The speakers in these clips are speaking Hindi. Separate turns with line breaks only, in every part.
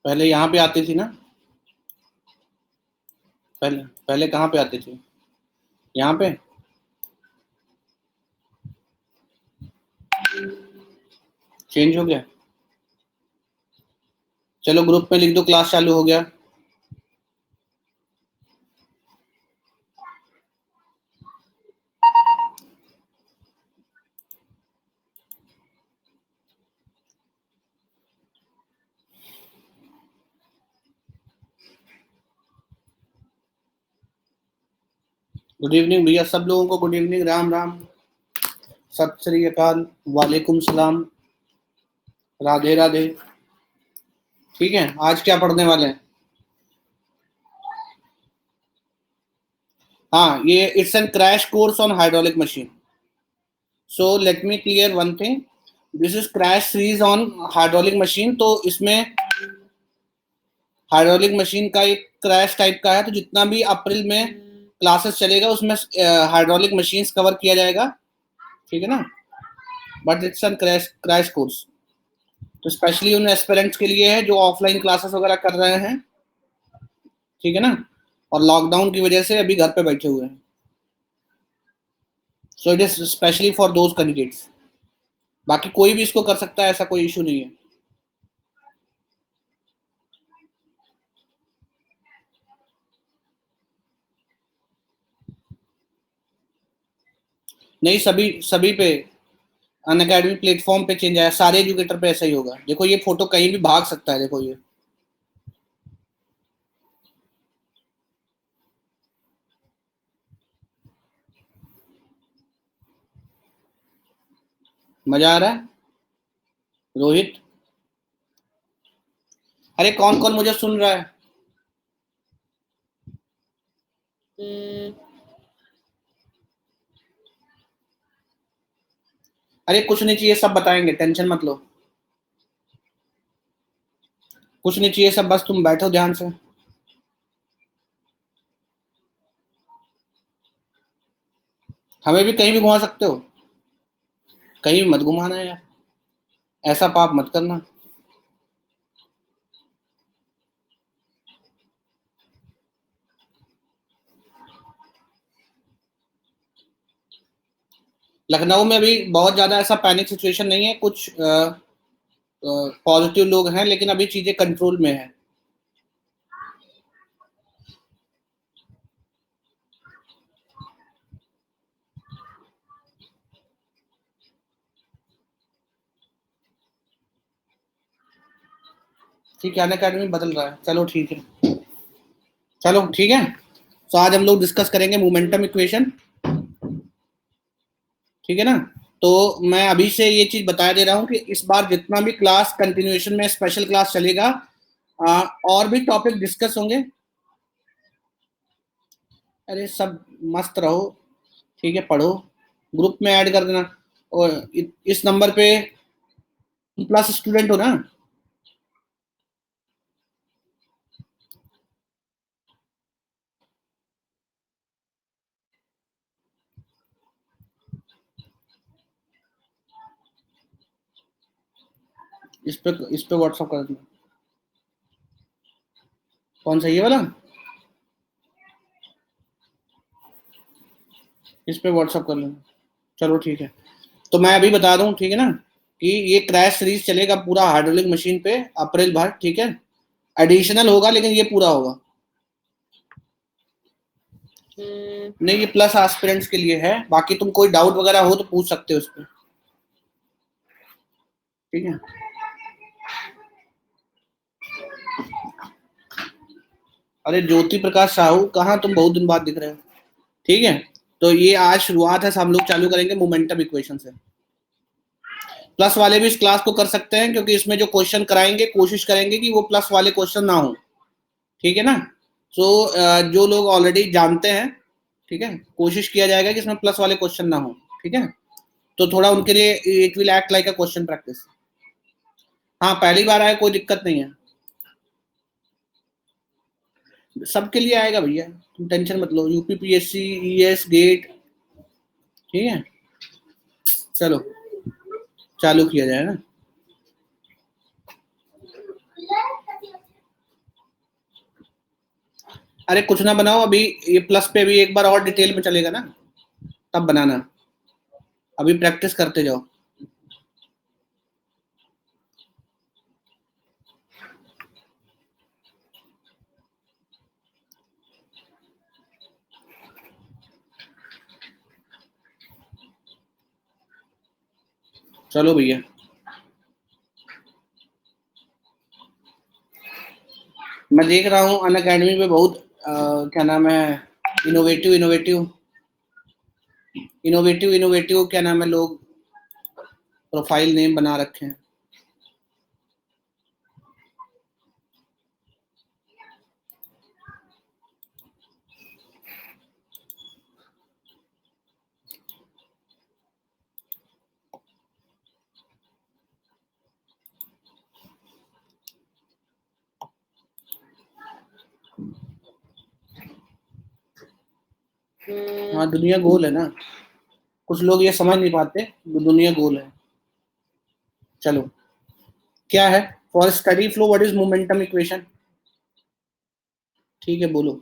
पहले यहाँ पे आती थी ना। पहले पहले कहाँ पे आती थी? यहाँ पे। चेंज हो गया। चलो ग्रुप में लिख दो क्लास चालू हो गया। गुड इवनिंग भैया, सब लोगों को गुड इवनिंग, राम राम, सत श्री अकाल, वालेकुम सलाम, राधे राधे। ठीक है, आज क्या पढ़ने वाले हैं? हाँ, ये it's an crash course on hydraulic machine. So let me clear one thing, this is crash series on hydraulic machine. तो इसमें हाइड्रोलिक मशीन का एक क्रैश टाइप का है, तो जितना भी अप्रैल में क्लासेस चलेगा उसमें हाइड्रोलिक मशीन्स कवर किया जाएगा, ठीक है ना। But it's an crash crash course, तो स्पेशली उन एस्पिरेंट्स के लिए है जो ऑफलाइन क्लासेस वगैरह कर रहे हैं, ठीक है ना, और लॉकडाउन की वजह से अभी घर पे बैठे हुए हैं। So it is specially for those candidates. बाकी कोई भी इसको कर सकता है, ऐसा कोई इशू नहीं है। नहीं, सभी सभी पे अन अकेडमी प्लेटफॉर्म पे चेंज आया, सारे एजुकेटर पे ऐसा ही होगा। देखो ये फोटो कहीं भी भाग सकता है, देखो ये। मजा आ रहा है रोहित? अरे कौन कौन मुझे सुन रहा है? अरे कुछ नहीं चाहिए, सब बताएंगे, टेंशन मत लो। कुछ नहीं चाहिए, सब बस तुम बैठो ध्यान से। हमें भी कहीं भी घुमा सकते हो, कहीं भी मत घुमाना यार, ऐसा पाप मत करना। लखनऊ में अभी बहुत ज्यादा ऐसा पैनिक सिचुएशन नहीं है, कुछ पॉजिटिव लोग हैं, लेकिन अभी चीजें कंट्रोल में है। ठीक है, अन अकेडमी बदल रहा है, चलो ठीक है। चलो ठीक है, तो आज हम लोग डिस्कस करेंगे मोमेंटम इक्वेशन, ठीक है ना। तो मैं अभी से ये चीज बता दे रहा हूँ कि इस बार जितना भी क्लास कंटिन्यूएशन में स्पेशल क्लास चलेगा, और भी टॉपिक डिस्कस होंगे। अरे सब मस्त रहो, ठीक है, पढ़ो, ग्रुप में ऐड कर देना। और इस नंबर पे प्लस स्टूडेंट हो ना? इस पे व्हाट्सअप कर देना। कौन सा, ये वाला? इस पे व्हाट्सअप कर लेना। चलो ठीक है, तो मैं अभी बता दूं, ठीक है ना, कि ये क्रैश सीरीज चलेगा पूरा हाइड्रोलिक मशीन पे अप्रैल भर, ठीक है। एडिशनल होगा लेकिन ये पूरा होगा। नहीं, ये प्लस एस्पिरेंट्स के लिए है, बाकी तुम कोई डाउट वगैरह हो तो पूछ सकते हो उस पर, ठीक है। अरे ज्योति प्रकाश साहू कहाँ, तुम बहुत दिन बाद दिख रहे हो, ठीक है। तो ये आज शुरुआत है, हम लोग चालू करेंगे मोमेंटम इक्वेशन से। प्लस वाले भी इस क्लास को कर सकते हैं, क्योंकि इसमें जो क्वेश्चन कराएंगे कोशिश करेंगे कि वो प्लस वाले क्वेश्चन ना हो, ठीक है ना। सो जो लोग ऑलरेडी जानते हैं, ठीक है, कोशिश किया जाएगा कि इसमें प्लस वाले क्वेश्चन ना हो, ठीक है। तो थोड़ा उनके लिए it will act like a question practice. हाँ, पहली बार आया, कोई दिक्कत नहीं है, सबके लिए आएगा भैया, तुम टेंशन मत लो, यूपीपीएससी, ईएस, गेट, ठीक है। चलो चालू किया जाए ना। अरे कुछ ना बनाओ अभी, ये प्लस पे अभी एक बार और डिटेल में चलेगा ना, तब बनाना, अभी प्रैक्टिस करते जाओ। चलो भैया, मैं देख रहा हूँ अन अकेडमी पे बहुत क्या नाम है, इनोवेटिव इनोवेटिव इनोवेटिव इनोवेटिव क्या नाम है, लोग प्रोफाइल नेम बना रखे हैं। हाँ, दुनिया गोल है ना, कुछ लोग ये समझ नहीं पाते, दुनिया गोल है। चलो, क्या है, for steady flow what is momentum equation? ठीक है, बोलो।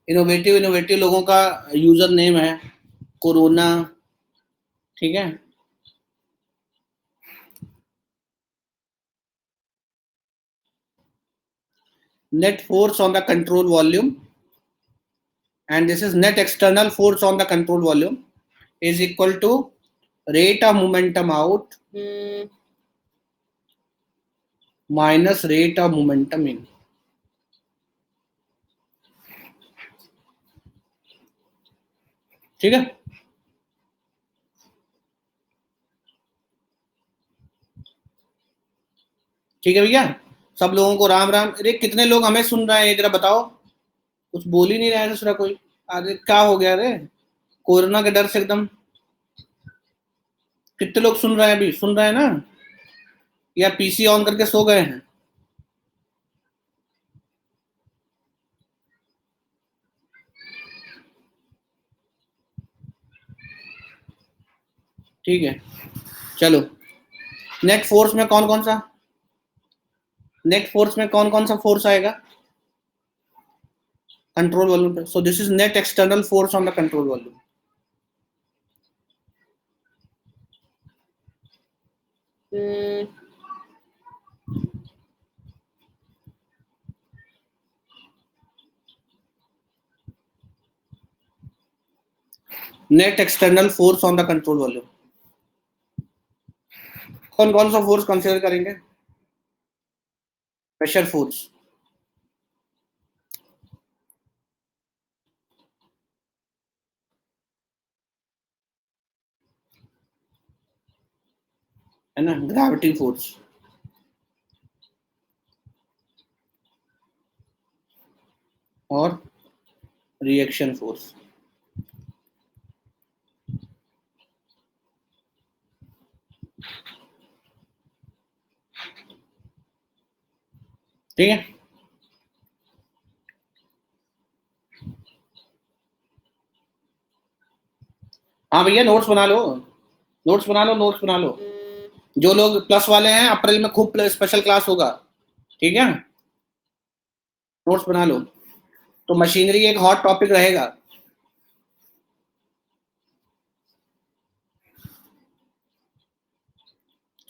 इनोवेटिव इनोवेटिव लोगों का यूजर नेम है कोरोना, ठीक है। Net force on the control volume, and this is net external force on the control volume is equal to rate of momentum out minus rate of momentum in। ठीक है, ठीक है भैया, सब लोगों को राम राम। अरे कितने लोग हमें सुन रहे हैं जरा बताओ, कुछ बोल ही नहीं रहा है दूसरा कोई। अरे क्या हो गया रे, कोरोना के डर से एकदम। कितने लोग सुन रहे हैं, अभी सुन रहे हैं ना, या पीसी ऑन करके सो गए हैं? ठीक है, चलो। नेट फोर्स में कौन कौन सा, नेट फोर्स में कौन कौन सा फोर्स आएगा कंट्रोल वॉल्यूम पे? So this is net external force on the control volume. Net external force on the control volume, कौन कौन सा फोर्स कंसिडर करेंगे? प्रेशर फोर्स, है ना, ग्रेविटी फोर्स, और रिएक्शन फोर्स। ठीक है, हाँ भैया, नोट्स बना लो, नोट्स बना लो, नोट्स बना लो। जो लोग प्लस वाले हैं, अप्रैल में खूब स्पेशल क्लास होगा, ठीक है, नोट्स बना लो। तो मशीनरी एक हॉट टॉपिक रहेगा।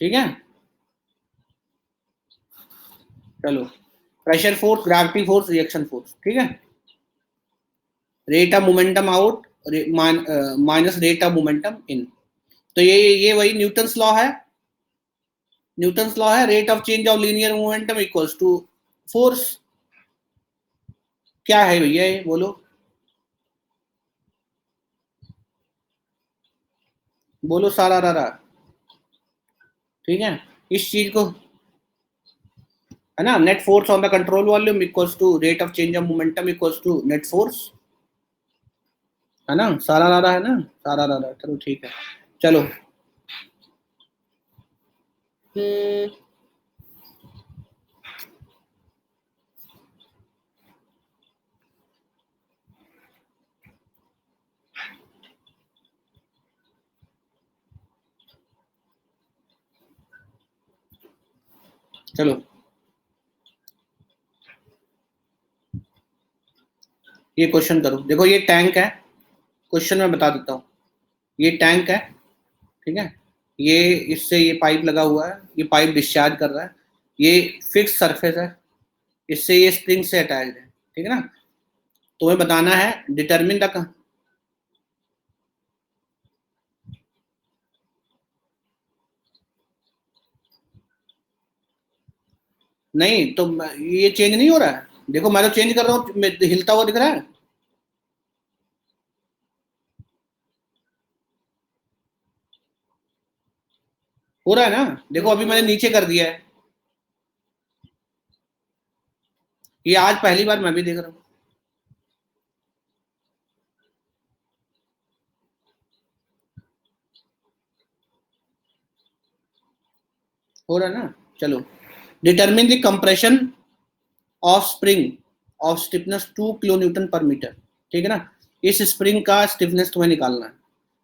ठीक है, चलो, pressure force, gravity force, reaction force, ठीक है। Rate of momentum out minus rate of momentum in. तो ये वही न्यूटन्स लॉ है, न्यूटन्स लॉ है, rate of change of linear momentum equals to force. क्या है भैया ये, बोलो, बोलो सारा रारा। ठीक है, इस चीज को, है ना, net force on the control volume equals to rate of change of momentum equals to net force, है ना, सारा रारा है ना, सारा रारा। चलो ठीक है, चलो। चलो ये क्वेश्चन करो। देखो ये टैंक है, क्वेश्चन मैं बता देता हूँ। ये टैंक है, ठीक है, ये इससे ये पाइप लगा हुआ है, ये पाइप डिस्चार्ज कर रहा है, ये फिक्स सरफेस है, इससे ये स्प्रिंग से अटैच्ड है, ठीक है ना। तुम्हें बताना है डिटरमिन द, नहीं तो ये चेंज नहीं हो रहा है। देखो मैं तो चेंज कर रहा हूँ, हिलता हुआ दिख रहा है। हो रहा है ना, देखो अभी मैंने नीचे कर दिया है। ये आज पहली बार मैं भी देख रहा हूँ। हो रहा है ना। चलो, determine the compression of spring of stiffness 2 kilo Newton पर मीटर, ठीक है ना। इस स्प्रिंग का स्टिफनेस तुम्हें निकालना है,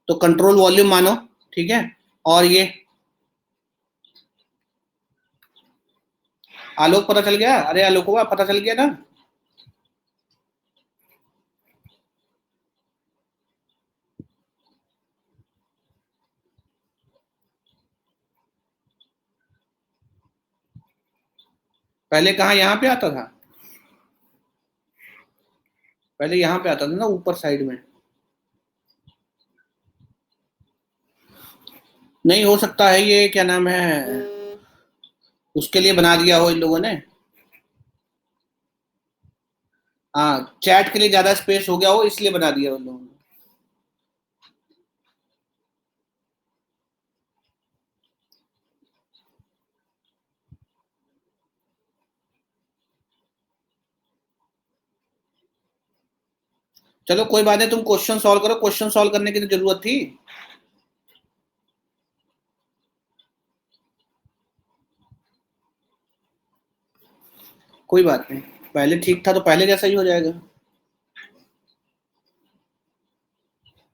तो कंट्रोल वॉल्यूम मानो, ठीक है। और ये आलोक पता चल गया, अरे आलोक हुआ पता चल गया ना। पहले कहाँ यहाँ पे आता था, पहले यहाँ पे आता था ना ऊपर साइड में। नहीं हो सकता है, ये क्या नाम है, उसके लिए बना दिया हो इन लोगों ने। हाँ, चैट के लिए ज्यादा स्पेस हो गया हो इसलिए बना दिया उन लोगों ने। चलो कोई बात नहीं, तुम क्वेश्चन सॉल्व करो, क्वेश्चन सॉल्व करने की तो जरूरत थी। कोई बात नहीं, पहले ठीक था तो पहले जैसा ही हो जाएगा।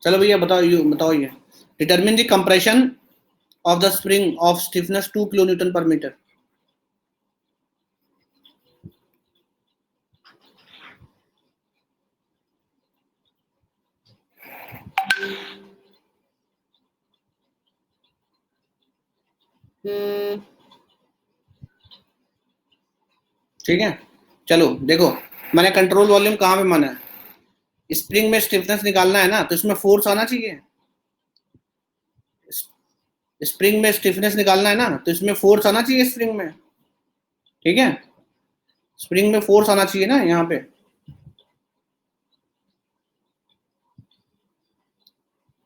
चलो भैया बताओ, ये बताओ, ये determine the compression of the spring of stiffness 2 kilo Newton पर मीटर। ठीक है, चलो देखो, मैंने कंट्रोल वॉल्यूम कहाँ पे माना है, स्प्रिंग में स्टिफनेस निकालना है ना, तो इसमें फोर्स आना चाहिए। स्प्रिंग में स्टिफनेस निकालना है ना, तो इसमें फोर्स आना चाहिए स्प्रिंग में, ठीक है। स्प्रिंग में फोर्स आना चाहिए ना यहाँ पे,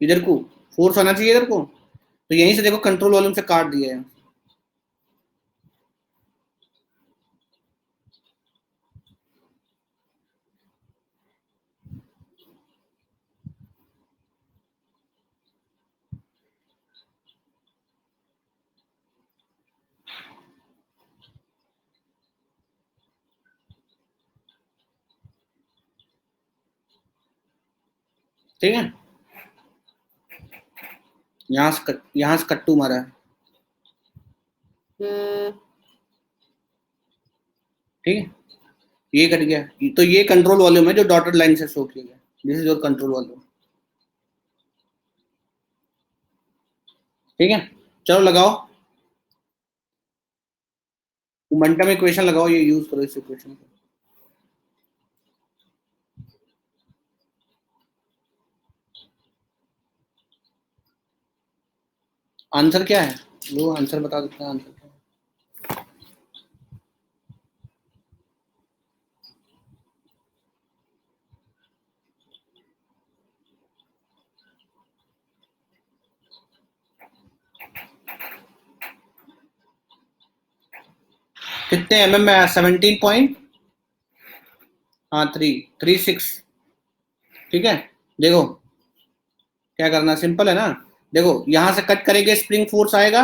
इधर को फोर्स आना चाहिए इधर को, तो यहीं से देखो कंट्रोल वॉल्यूम से काट दिया है। ठीक है, यहाँ से कट्टू मारा है, ठीक है, ये कट गया। तो ये कंट्रोल वॉल्यूम है जो डॉटेड लाइन से शो किया गया, this is your control volume, ठीक है। चलो लगाओ, मोमेंटम इक्वेशन लगाओ, ये यूज करो इस इक्वेशन को। आंसर क्या है, लो आंसर बता देते हैं, आंसर क्या है। कितने एमएम में, 17 पॉइंट, हाँ 336, ठीक है। देखो क्या करना, सिंपल है ना। देखो यहाँ से कट करेंगे, स्प्रिंग फोर्स आएगा,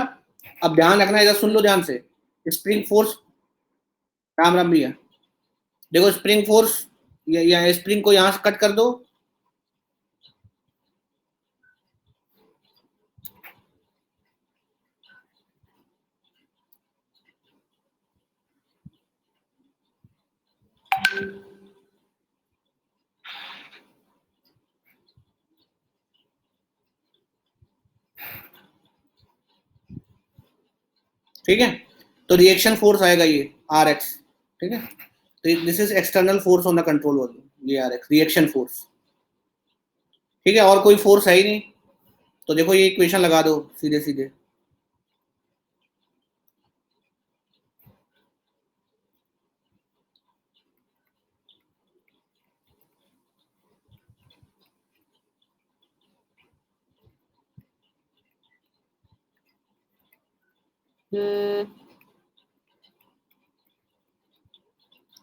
अब ध्यान रखना, इधर सुन लो ध्यान से। स्प्रिंग फोर्स, राम राम भैया, देखो स्प्रिंग फोर्स, या स्प्रिंग को यहां से कट कर दो, ठीक है, तो रिएक्शन फोर्स आएगा ये आर एक्स, ठीक है, तो this is external force on the control volume, ये आर एक्स रिएक्शन फोर्स, ठीक है, और कोई फोर्स है ही नहीं, तो देखो ये इक्वेशन लगा दो सीधे सीधे।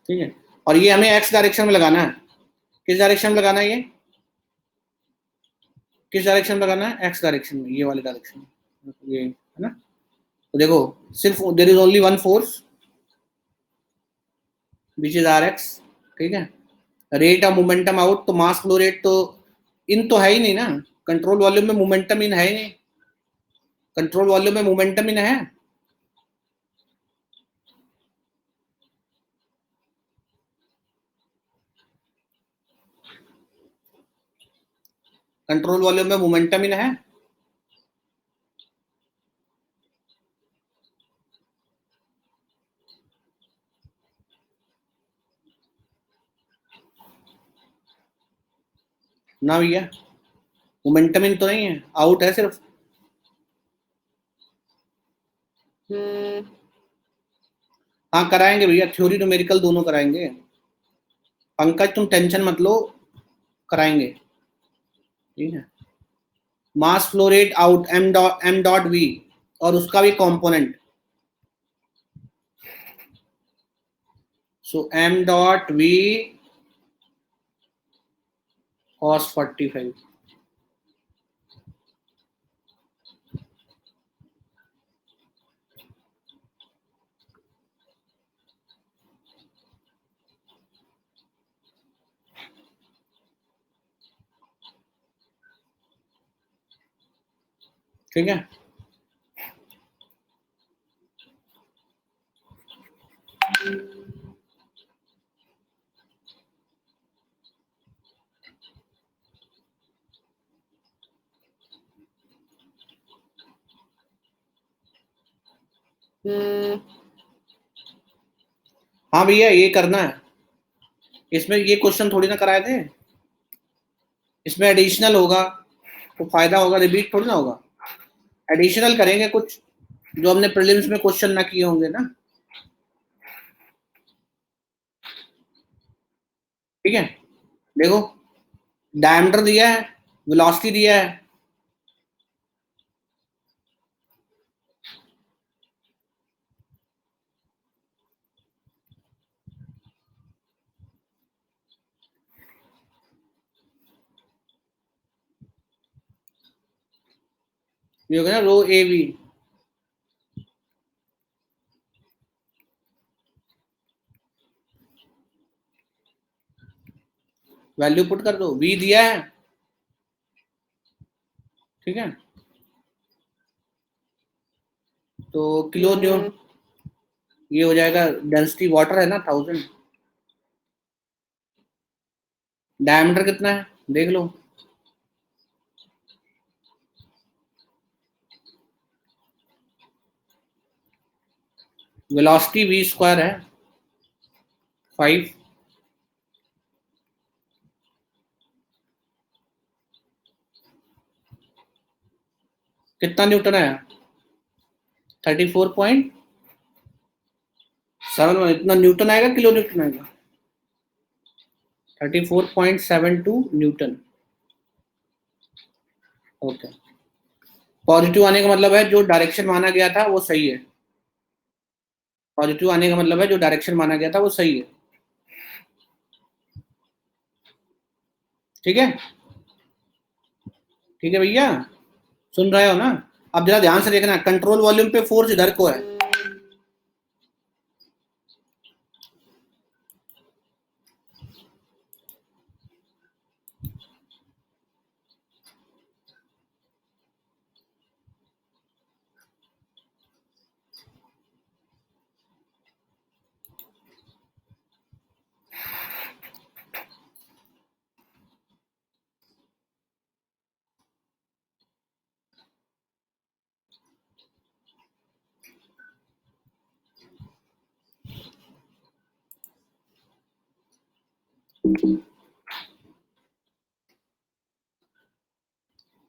ठीक है, और ये हमें एक्स डायरेक्शन में लगाना है, किस डायरेक्शन में लगाना है ये, किस डायरेक्शन में लगाना है, एक्स डायरेक्शन में, ये वाले डायरेक्शन में, ये है ना। तो देखो सिर्फ there is only one force which is R X, ठीक है, रेट ऑफ मोमेंटम आउट, तो मास फ्लो रेट तो इन तो है ही नहीं ना, कंट्रोल वॉल्यूम में मोमेंटम इन है ही नहीं, कंट्रोल वॉल्यूम में मोमेंटम इन है, कंट्रोल वॉल्यूम में मोमेंटम इन है, ना भैया, मोमेंटम इन तो नहीं है, आउट है सिर्फ। हाँ कराएंगे भैया, थ्योरी न्यूमेरिकल दोनों कराएंगे, पंकज तुम टेंशन मत लो, कराएंगे, ठीक है। Mass flow rate out M dot V, और उसका भी component, so M dot V cos 45, ठीक है। हाँ भैया ये करना है, इसमें ये क्वेश्चन थोड़ी ना कराए थे, इसमें एडिशनल होगा तो फायदा होगा, रिपीट थोड़ी ना होगा, एडिशनल करेंगे कुछ जो हमने प्रीलिम्स में क्वेश्चन ना किए होंगे ना, ठीक है। देखो डायमीटर दिया है, वेलोसिटी दिया है, ये हो गया ना रो ए वी, वैल्यू पुट कर दो, वी दिया है, ठीक है, तो किलो न्यूटन, ये हो जाएगा, डेंसिटी वाटर है ना 1000, डायमीटर कितना है देख लो, वेलोसिटी वी स्क्वायर है 5, कितना न्यूटन है, 34.7, इतना न्यूटन आएगा, किलो न्यूटन आएगा, 34.72 न्यूटन, ओके। पॉजिटिव आने का मतलब है जो डायरेक्शन माना गया था वो सही है, पॉजिटिव आने का मतलब है जो डायरेक्शन माना गया था वो सही है, ठीक है, ठीक है भैया, सुन रहे हो ना। अब जरा ध्यान से देखना, कंट्रोल वॉल्यूम पे फोर्स इधर को है,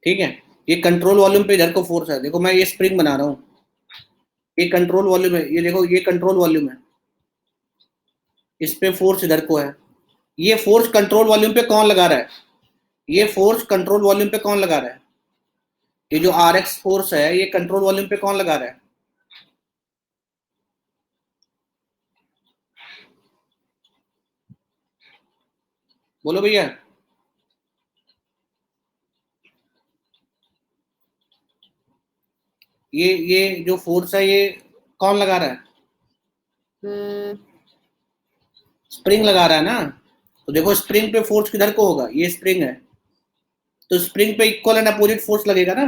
ठीक है। ये कंट्रोल वॉल्यूम पे इधर को फोर्स है, देखो मैं ये स्प्रिंग बना रहा हूँ, ये कंट्रोल वॉल्यूम है, ये देखो ये कंट्रोल वॉल्यूम है, इस पे फोर्स इधर को है। ये फोर्स कंट्रोल वॉल्यूम पे कौन लगा रहा है? ये फोर्स कंट्रोल वॉल्यूम पे कौन लगा रहा है? ये जो आर एक्स फोर्स है ये कंट्रोल वॉल्यूम पे कौन लगा रहा है? बोलो भैया। ये जो फोर्स है ये कौन लगा रहा है? स्प्रिंग लगा रहा है ना। तो देखो स्प्रिंग पे फोर्स किधर को होगा, ये स्प्रिंग है, तो स्प्रिंग पे इक्वल एंड अपोजिट फोर्स लगेगा ना।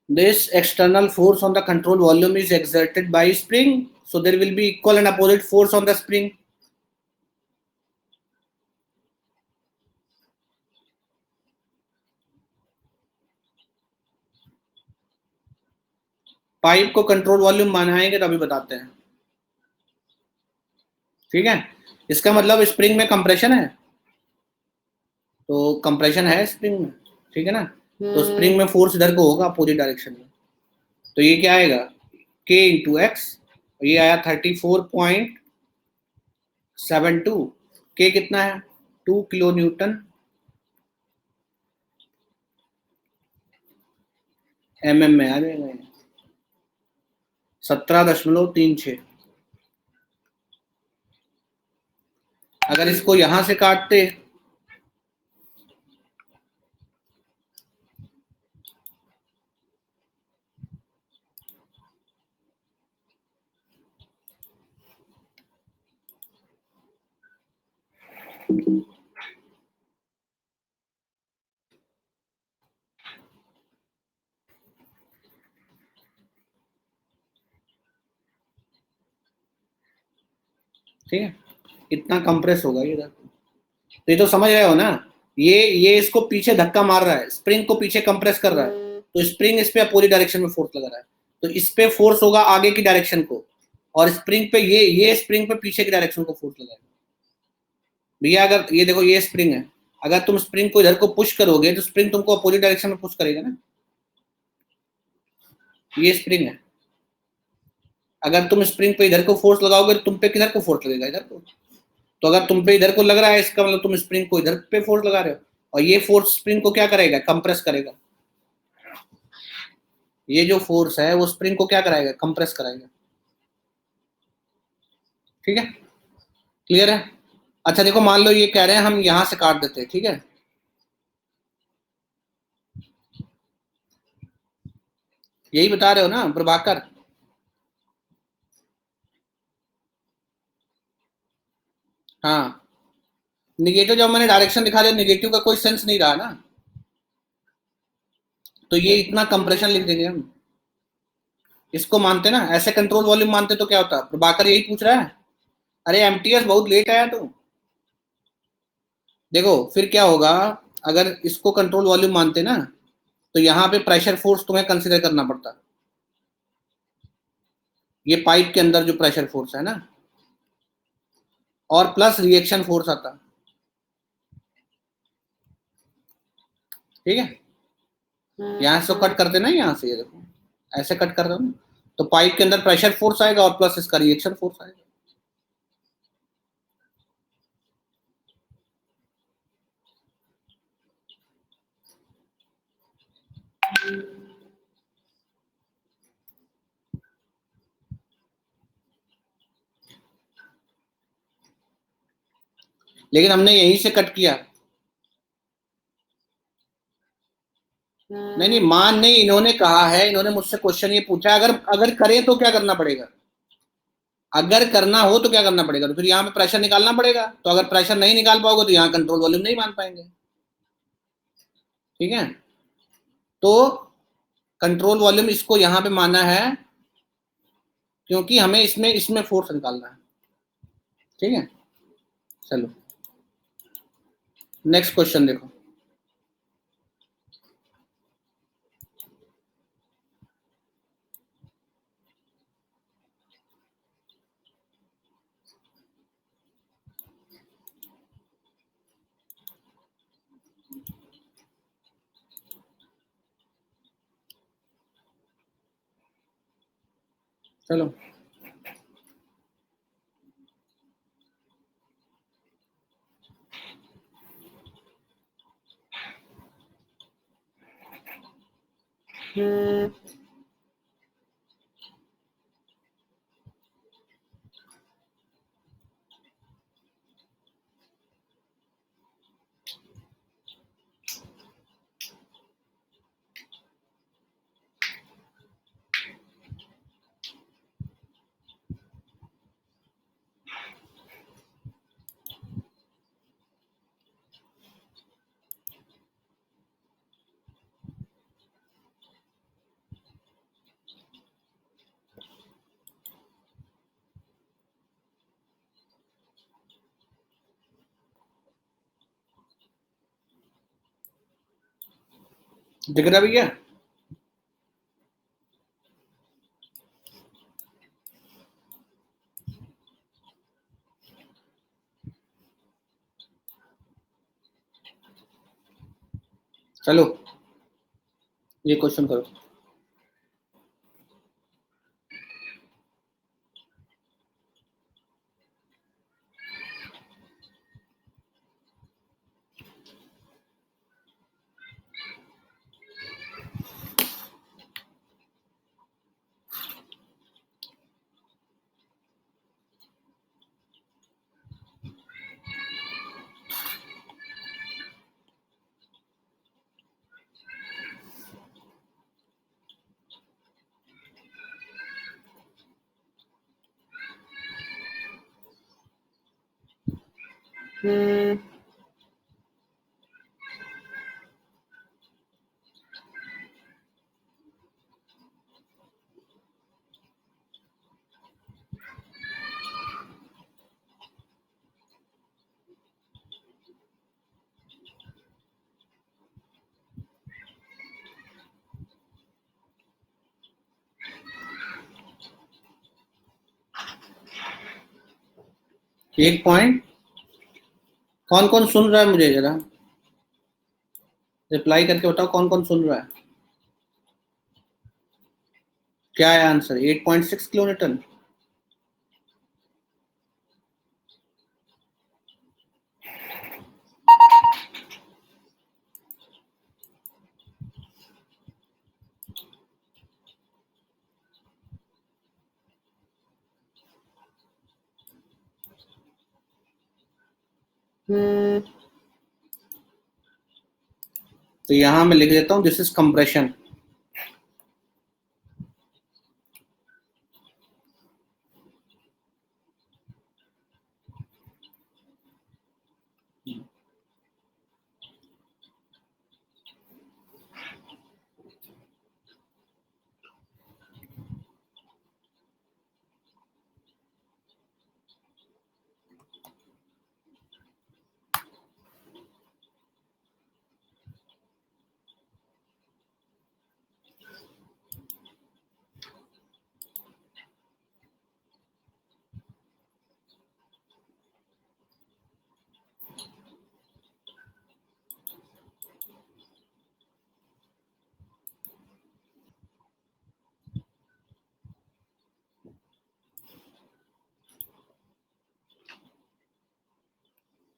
This external force on the control volume is exerted by spring, so there will be equal and opposite force on the spring. Pipe को कंट्रोल वॉल्यूम बनाएंगे तभी बताते हैं, ठीक है। इसका मतलब स्प्रिंग में कंप्रेशन है, तो कंप्रेशन है स्प्रिंग में, ठीक है ना। तो स्प्रिंग में फोर्स इधर को होगा अपोजिट डायरेक्शन में, तो ये क्या आएगा, के इंटू एक्स, ये आया 34.72। के कितना है, 2 किलो न्यूटन में आ जाएगा, 17.36। अगर इसको यहां से काटते, ठीक है, इतना कंप्रेस होगा ये, तो ये तो समझ रहे हो ना। ये इसको पीछे धक्का मार रहा है, स्प्रिंग को पीछे कंप्रेस कर रहा है, तो स्प्रिंग इस पे अपोजिट डायरेक्शन में फोर्स लगा रहा है, तो इस पे फोर्स होगा आगे की डायरेक्शन को, और स्प्रिंग पे ये स्प्रिंग पे पीछे की डायरेक्शन को फोर्स लगाएगा। भैया अगर ये देखो ये स्प्रिंग है, अगर तुम स्प्रिंग को इधर को पुश करोगे तो स्प्रिंग तुमको अपोजिट डायरेक्शन में पुश करेगा ना, ये स्प्रिंग है। अगर तुम स्प्रिंग पे इधर को फोर्स लगाओगे तो तुम पे किधर को फोर्स लगेगा, इधर को। तो अगर तुम पे इधर को लग रहा है इसका मतलब तुम स्प्रिंग को इधर पे फोर्स लगा रहे हो, और ये फोर्स स्प्रिंग को क्या करेगा, कंप्रेस करेगा। ये जो फोर्स है वो स्प्रिंग को क्या कराएगा, कंप्रेस कराएगा, ठीक है, क्लियर है। अच्छा देखो मान लो ये कह रहे हैं हम यहां से काट देते हैं, ठीक है, यही बता रहे हो ना प्रभाकर। हाँ, निगेटिव जब मैंने डायरेक्शन दिखा दिया, निगेटिव का कोई सेंस नहीं रहा ना, तो ये इतना कंप्रेशन लिख देंगे हम। इसको मानते ना, ऐसे कंट्रोल वॉल्यूम मानते तो क्या होता, प्रभाकर यही पूछ रहा है। अरे एमटीएस बहुत लेट आया तो। देखो फिर क्या होगा, अगर इसको कंट्रोल वॉल्यूम मानते ना, तो यहाँ पे प्रेशर फोर्स तुम्हें कंसिडर करना पड़ता, ये पाइप के अंदर जो प्रेशर फोर्स है ना, और प्लस रिएक्शन फोर्स आता, ठीक है। यहाँ से तो कट करते ना, यहाँ से ये देखो ऐसे कट कर रहा हूँ, तो पाइप के अंदर प्रेशर फोर्स आएगा और प्लस इसका रिएक्शन फोर्स आएगा। लेकिन हमने यहीं से कट किया, नहीं नहीं, मान नहीं, इन्होंने कहा है, इन्होंने मुझसे क्वेश्चन ये पूछा है, अगर अगर करें तो क्या करना पड़ेगा, अगर करना हो तो क्या करना पड़ेगा, तो फिर यहाँ पे प्रेशर निकालना पड़ेगा, तो अगर प्रेशर नहीं निकाल पाओगे तो यहाँ कंट्रोल वॉल्यूम नहीं मान पाएंगे। ठीक है, तो कंट्रोल वॉल्यूम इसको यहाँ पे माना है, क्योंकि हमें इसमें इसमें फोर्स निकालना है। ठीक है, चलो नेक्स्ट क्वेश्चन देखो। चलो दिख रहा भैया? चलो ये क्वेश्चन करो। एक पॉइंट, कौन कौन सुन रहा है मुझे जरा रिप्लाई करके बताओ, कौन कौन सुन रहा है? क्या है आंसर? 8.6 किलोन्यूटन। तो यहां मैं लिख देता हूं, दिस इज कंप्रेशन।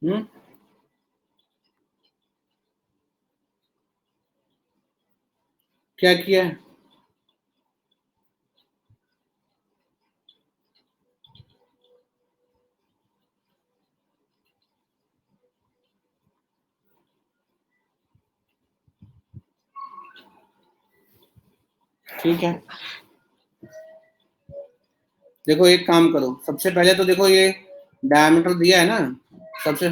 हम्म, क्या किया है? ठीक है, देखो एक काम करो, सबसे पहले तो देखो ये डायमीटर दिया है ना सबसे,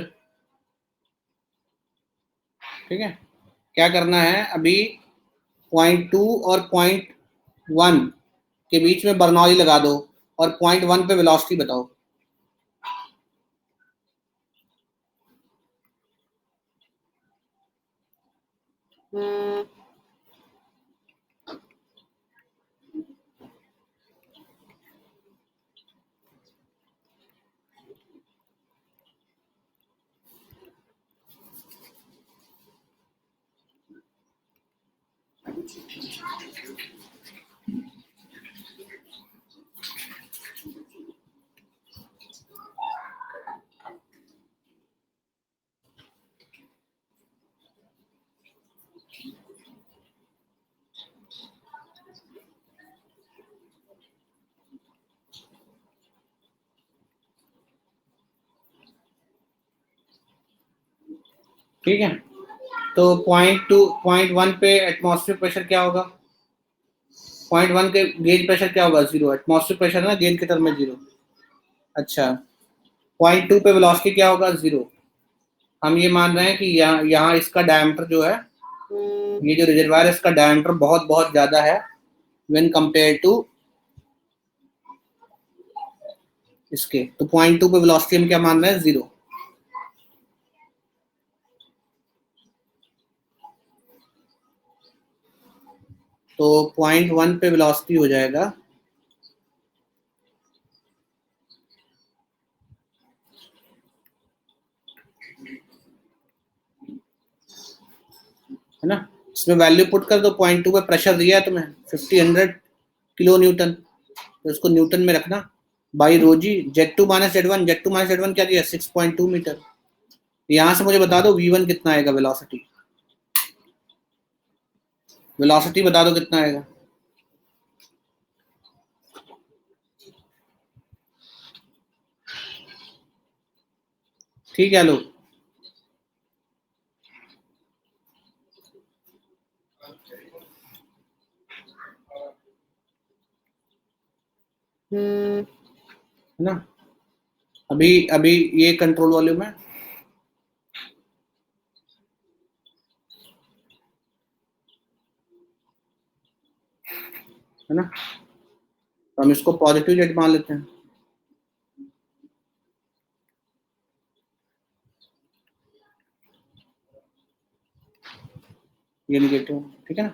ठीक है। क्या करना है अभी, 0.2 और 0.1 के बीच में बर्नौली लगा दो और 0.1 पे वेलोसिटी बताओ। ठीक है, तो 0.1 पे एटमॉस्फेरिक प्रेशर क्या होगा, 0.1 के गेज प्रेशर क्या होगा, जीरो। एटमॉस्फेरिक प्रेशर ना गेज के टर्म में जीरो। अच्छा, 0.2 पे वेलोसिटी क्या होगा, जीरो। हम ये मान रहे हैं कि यहाँ यहाँ इसका डायमीटर जो है, ये जो रिजर्वायर है इसका डायमीटर बहुत बहुत ज्यादा है व्हेन कंपेयर टू इसके, तो 0.2 पे वेलोसिटी हम क्या मान रहे हैं, जीरो। तो 0.1 पे वेलोसिटी हो जाएगा है ना, इसमें वैल्यू पुट कर दो। 0.2 पे प्रेशर दिया है तुम्हें 50 100 किलो न्यूटन, तो इसको न्यूटन में रखना बाई रोजी। Z2 - Z1 क्या दिया, 6.2 मीटर। यहाँ से मुझे बता दो V1 कितना आएगा, वेलोसिटी, वेलोसिटी बता दो कितना आएगा। ठीक है लो, है ना, अभी अभी ये कंट्रोल वॉल्यूम है ना, तो हम इसको पॉजिटिव जेड मान लेते हैं। ये निगेटिव, ठीक है ना।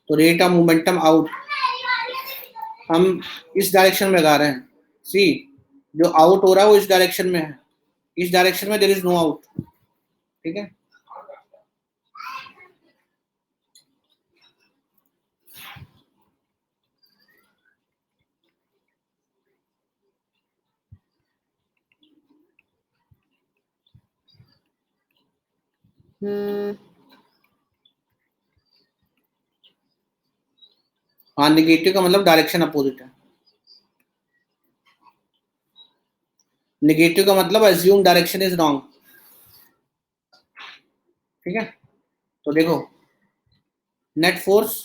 तो रेट ऑफ मोमेंटम आउट हम इस डायरेक्शन में लगा रहे हैं, सी जो आउट हो रहा है वो इस डायरेक्शन में है, इस डायरेक्शन में देयर इज नो आउट, ठीक है। हाँ, निगेटिव का मतलब डायरेक्शन अपोजिट है, निगेटिव का मतलब अज्यूम डायरेक्शन इज रॉन्ग, ठीक है। तो देखो नेट फोर्स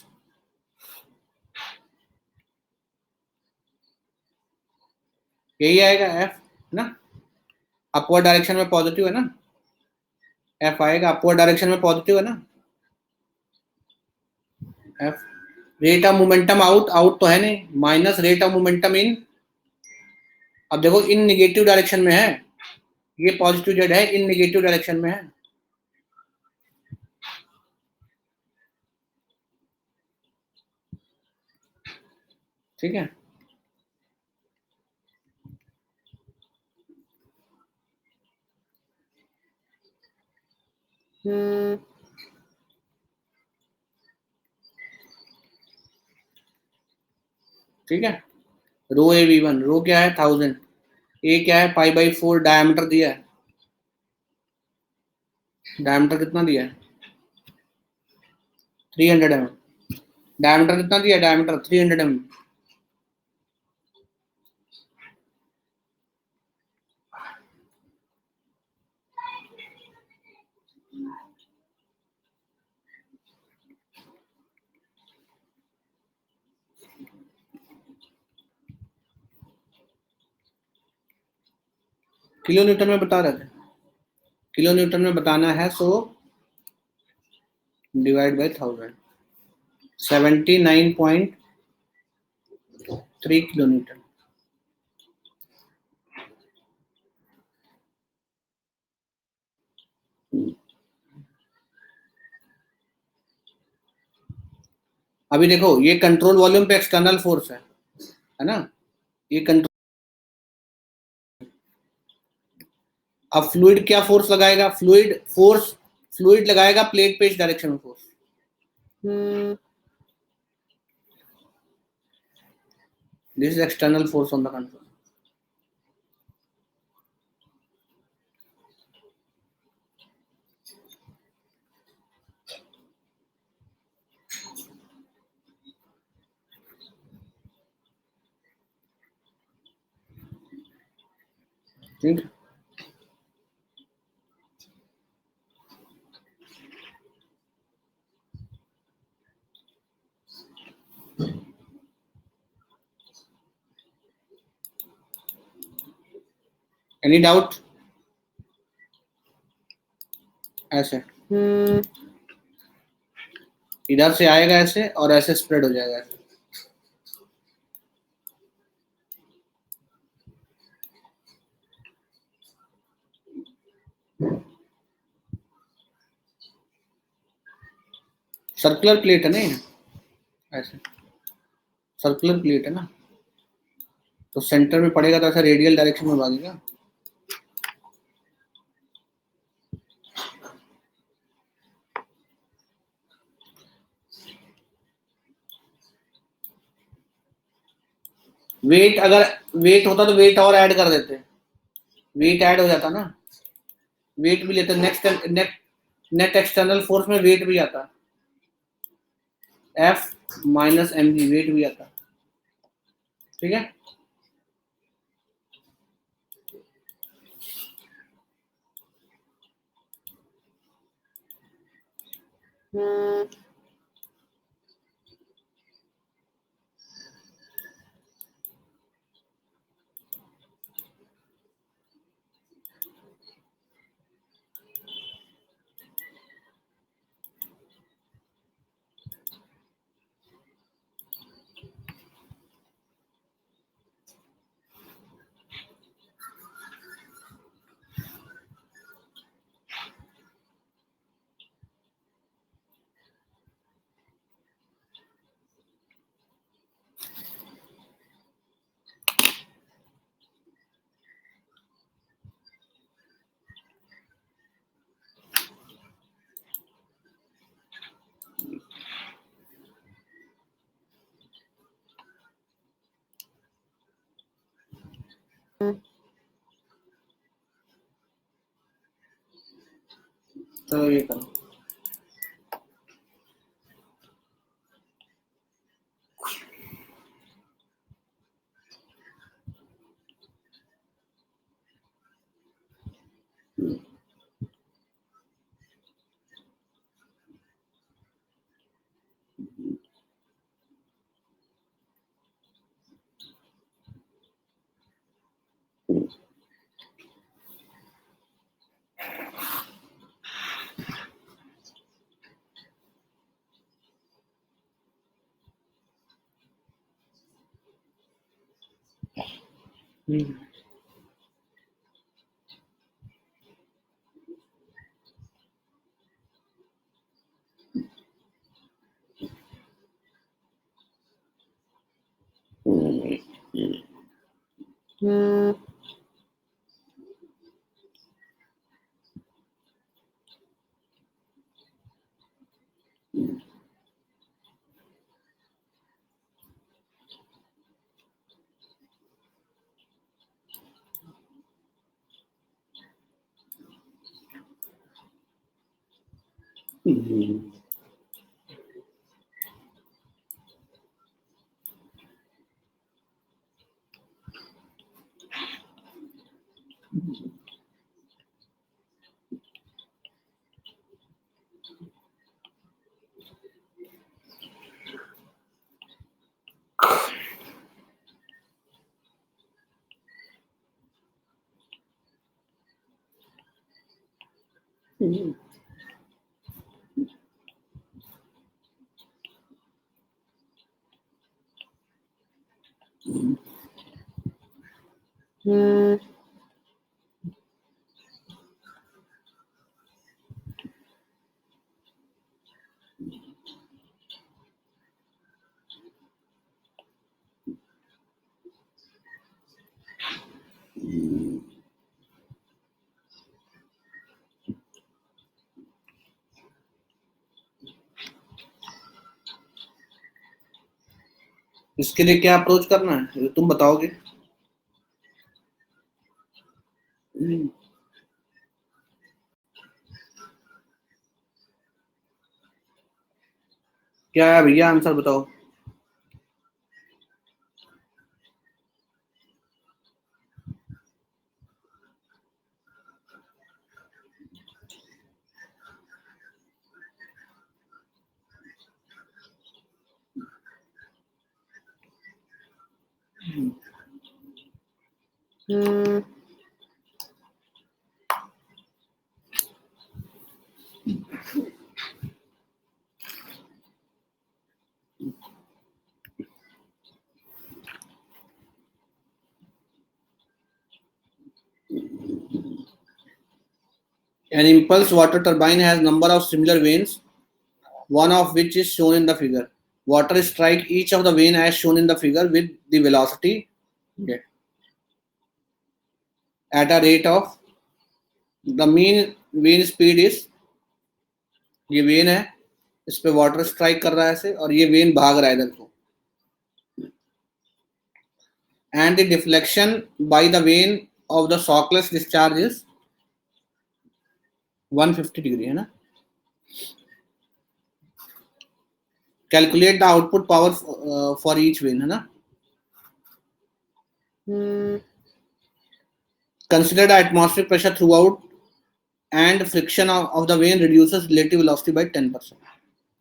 यही आएगा एफ, ना, अपवर्ड डायरेक्शन में पॉजिटिव है ना, एफ आएगा अपवर्ड डायरेक्शन में पॉजिटिव है ना, F. Rate of momentum out, out तो है नहीं, माइनस रेट ऑफ मोमेंटम इन, अब देखो इन निगेटिव डायरेक्शन में है, ये पॉजिटिव जेड है, इन निगेटिव डायरेक्शन में है, ठीक है। ठीक है, रो ए V1, रो क्या है 1000, ए क्या है π/4, डायमीटर दिया है, डायमीटर कितना दिया है 300 mm, डायमीटर कितना दिया है, डायमीटर 300 mm, किलो न्यूटन में बता रहे थे, किलो न्यूटन में बताना है, so divide by 1000, 79.3 kilo Newton. अभी देखो ये कंट्रोल वॉल्यूम पे एक्सटर्नल फोर्स है ना, ये कंट्रोल। अब फ्लूइड क्या फोर्स लगाएगा, फ्लूइड लगाएगा प्लेट पे इस डायरेक्शन में force. This is external force on the control. ठीक, एनी डाउट? ऐसे इधर से आएगा ऐसे और ऐसे स्प्रेड हो जाएगा ऐसे। सर्कुलर प्लेट है ना ये, ऐसे सर्कुलर प्लेट है ना, तो सेंटर में पड़ेगा तो ऐसा रेडियल डायरेक्शन में भागेगा। वेट, अगर वेट होता तो वेट और ऐड कर देते, वेट ऐड हो जाता ना, वेट भी लेते, नेट एक्सटर्नल फोर्स में वेट भी आता, F minus M G, weight भी आता। ठीक है, तो ये करो। इसके लिए क्या अप्रोच करना है ये तुम बताओगे। क्या है भैया, आंसर बताओ। An impulse water turbine has number of similar vanes, one of which is shown in the figure. Water strike each of the vane as shown in the figure with the velocity at a rate of the mean vane speed is, ये वेन है, इस पे वाटर स्ट्राइक कर रहा है ऐसे और ये वेन भाग रहा है इधर को, and the deflection by the vane of the sockless discharge is 150 degree है ना। Calculate the output power for each vane है ना। Consider the atmospheric pressure throughout and friction of the vane reduces relative velocity by 10%।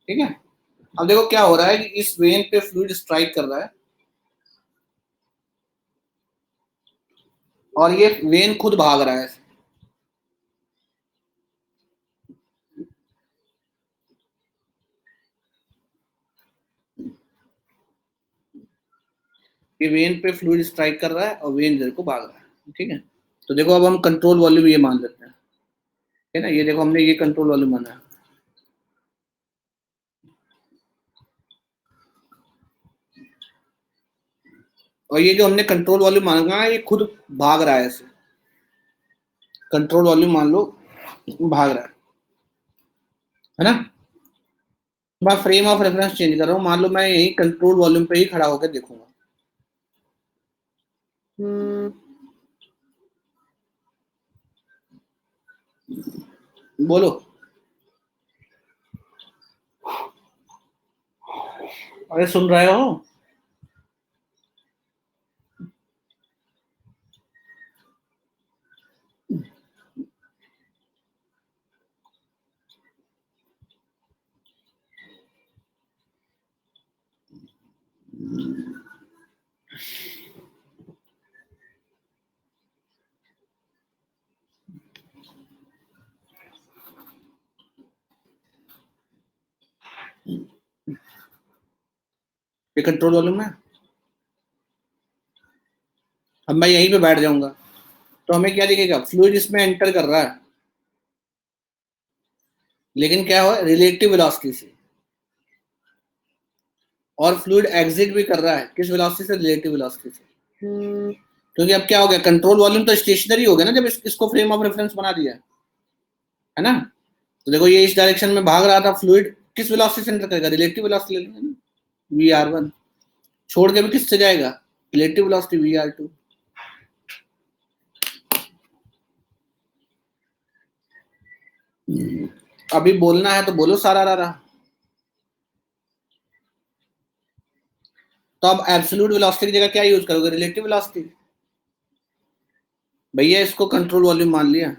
ठीक है, अब देखो क्या हो रहा है कि इस वेन पे फ्लूइड स्ट्राइक कर रहा है और ये वेन खुद भाग रहा है, ये वेन पे फ्लूइड स्ट्राइक कर रहा है और वेन इधर को भाग रहा है। ठीक है, तो देखो अब हम कंट्रोल वॉल्यूम ये मान लेते हैं, है ना, ये देखो हमने ये कंट्रोल वॉल्यूम माना है। और ये जो हमने कंट्रोल वॉल्यूम माना है ये खुद भाग रहा है ऐसे, कंट्रोल वॉल्यूम मान लो भाग रहा है ना। मैं फ्रेम ऑफ रेफरेंस चेंज कर रहा हूँ, मान लो मैं यही कंट्रोल वॉल्यूम पे ही खड़ा होकर देखूंगा। बोलो, अरे सुन रहे हो। ये कंट्रोल वॉल्यूम है, अब मैं यहीं पे बैठ जाऊंगा तो हमें क्या दिखेगा, फ्लूइड इसमें एंटर कर रहा है लेकिन क्या हो रिलेटिव वेलोसिटी से, और फ्लूइड एग्जिट भी कर रहा है किस वेलोसिटी से, रिलेटिव वेलोसिटी से। क्योंकि अब क्या हो गया, कंट्रोल वॉल्यूम तो स्टेशनरी हो गया ना जब इसको फ्रेम ऑफ रेफरेंस बना दिया है ना। तो देखो ये इस डायरेक्शन में भाग रहा था, फ्लूइड किस वेलोसिटी से एंटर करेगा, रिलेटिव वेलोसिटी ले लेंगे ना, VR1, छोड़ के भी किससे जाएगा, रिलेटिव वेलोसिटी VR2। अभी बोलना है तो बोलो सारा रहा। तो अब एब्सोल्यूट वेलोसिटी की जगह क्या यूज करोगे, रिलेटिव वेलोसिटी। भैया इसको कंट्रोल वॉल्यूम मान लिया,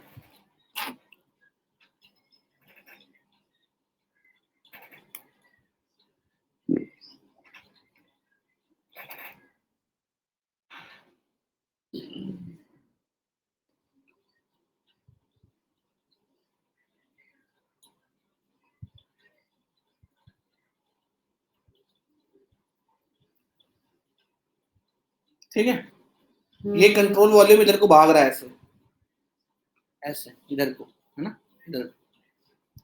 ठीक है, ये कंट्रोल वॉल्यूम इधर को भाग रहा है ऐसे ऐसे इधर को, है ना, इधर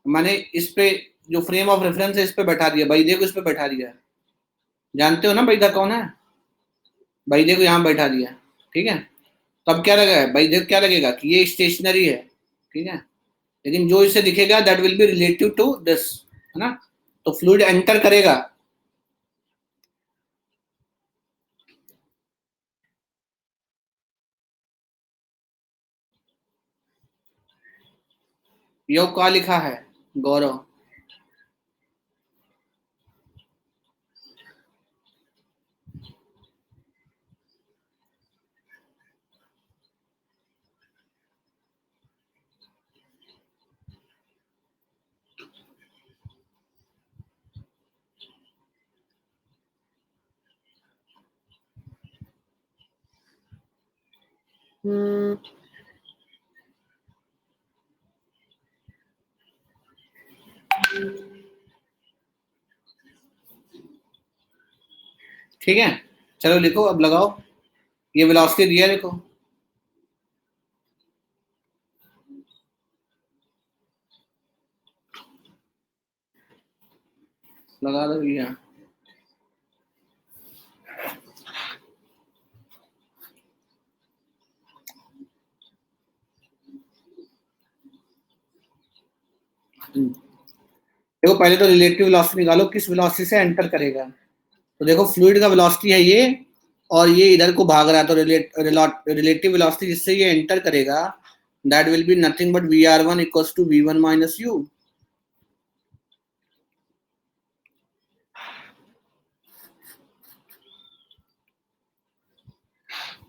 मैंने इस पे जो फ्रेम ऑफ रेफरेंस है इस पे बैठा दिया, भाई देखो इस पे बैठा दिया है, जानते हो ना बैठा कौन है, भाई देखो यहाँ बैठा दिया, ठीक है, तब क्या लगेगा भाई देखो, क्या लगेगा कि ये स्टेशनरी है, ठीक है, लेकिन जो इसे दिखेगा that will be relative to this, है ना, तो फ्लूइड एंटर करेगा, यो क्या लिखा है गौरव, ठीक है, चलो लिखो अब लगाओ, ये वेलोसिटी दिया है देखो, लगा दो ये, देखो पहले तो रिलेटिव वेलोसिटी निकालो, किस वेलोसिटी से एंटर करेगा, तो देखो फ्लूइड का वेलोसिटी है ये, और ये इधर को भाग रहा है, तो रिलेटिव वेलोसिटी जिससे ये एंटर करेगा that will be nothing but vr1 equals to v1 minus u,